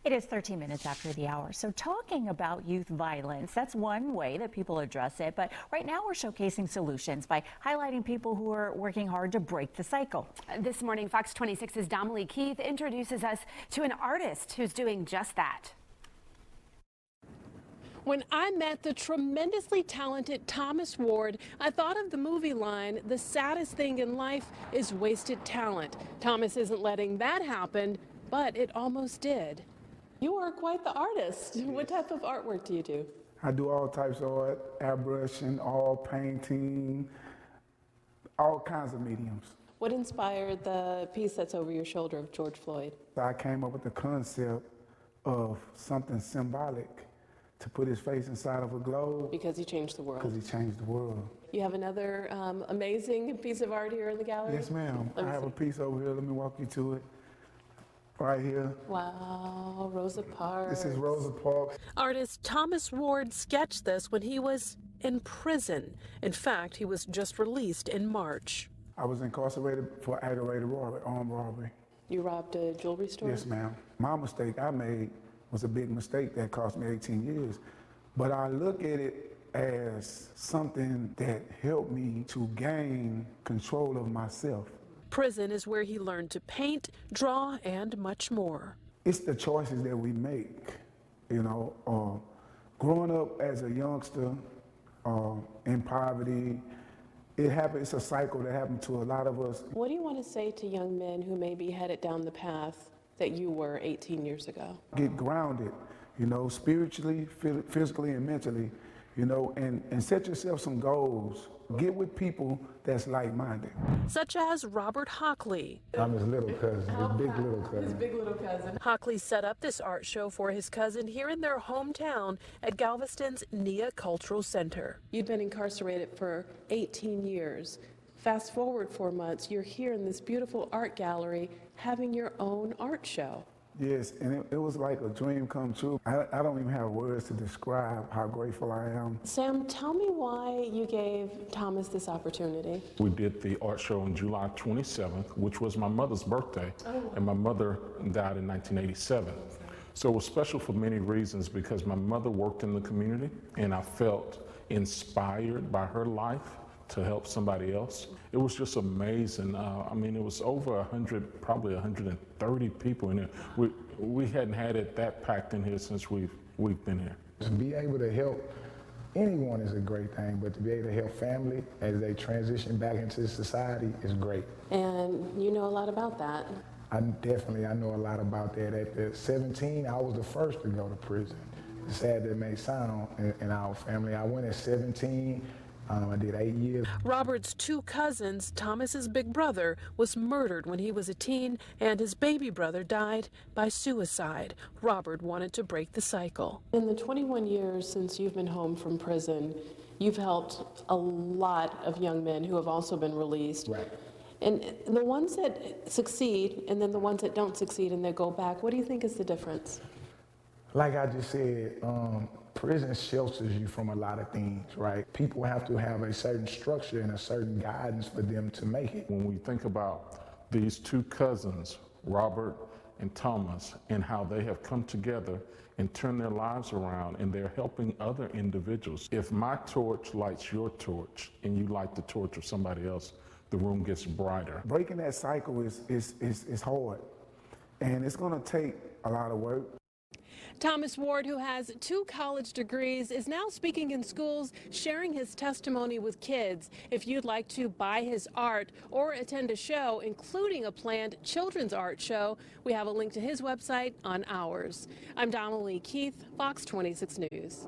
It is 13 minutes after the hour. So talking about youth violence, that's one way that people address it. But right now we're showcasing solutions by highlighting people who are working hard to break the cycle. This morning, Fox 26's Dominique Keith introduces us to an artist who's doing just that. When I met the tremendously talented Thomas Ward, I thought of the movie line, "The saddest thing in life is wasted talent." Thomas isn't letting that happen, but it almost did. You are quite the artist. What type of artwork do you do? I do all types of art, airbrushing, all painting, all kinds of mediums. What inspired the piece that's over your shoulder of George Floyd? I came up with the concept of something symbolic to put his face inside of a globe. Because he changed the world. Because he changed the world. You have another amazing piece of art here in the gallery? Yes, ma'am. I have a piece over here. Let me walk you to it. Right here. Wow, Rosa Parks. This is Rosa Parks. Artist Thomas Ward sketched this when he was in prison. In fact, he was just released in March. I was incarcerated for aggravated robbery, armed robbery. You robbed a jewelry store? Yes, ma'am. My mistake I made was a big mistake that cost me 18 years. But I look at it as something that helped me to gain control of myself. Prison is where he learned to paint, draw, and much more. It's the choices that we make, you know. Growing up as a youngster in poverty, it's a cycle that happened to a lot of us. What do you want to say to young men who may be headed down the path that you were 18 years ago? Get grounded, you know, spiritually, physically, and mentally, you know, and set yourself some goals. Get with people that's like-minded. Such as Robert Hockley. I'm his little cousin, his big little cousin. His big little cousin. Hockley set up this art show for his cousin here in their hometown at Galveston's NIA Cultural Center. You'd been incarcerated for 18 years. Fast forward 4 months, you're here in this beautiful art gallery having your own art show. Yes, and it was like a dream come true. I don't even have words to describe how grateful I am. Sam, tell me why you gave Thomas this opportunity. We did the art show on July 27th, which was my mother's birthday, and my mother died in 1987. So it was special for many reasons because my mother worked in the community, and I felt inspired by her life to help somebody else. It was just amazing. I mean, it was over 100, probably 130 people in here. We hadn't had it that packed in here since we've been here. To be able to help anyone is a great thing, but to be able to help family as they transition back into society is great. And you know a lot about that. I know a lot about that. At 17, I was the first to go to prison. It's sad that it may sound in our family. I went at 17. I did 8 years. Robert's two cousins, Thomas's big brother, was murdered when he was a teen, and his baby brother died by suicide. Robert wanted to break the cycle. In the 21 years since you've been home from prison, you've helped a lot of young men who have also been released. Right. And the ones that succeed, and then the ones that don't succeed and they go back, what do you think is the difference? Like I just said, prison shelters you from a lot of things, right? People have to have a certain structure and a certain guidance for them to make it. When we think about these two cousins, Robert and Thomas, and how they have come together and turned their lives around, and they're helping other individuals. If my torch lights your torch and you light the torch of somebody else, the room gets brighter. Breaking that cycle is hard, and it's gonna take a lot of work. Thomas Ward, who has 2 college degrees, is now speaking in schools, sharing his testimony with kids. If you'd like to buy his art or attend a show, including a planned children's art show, we have a link to his website on ours. I'm Dominique Keith, Fox 26 News.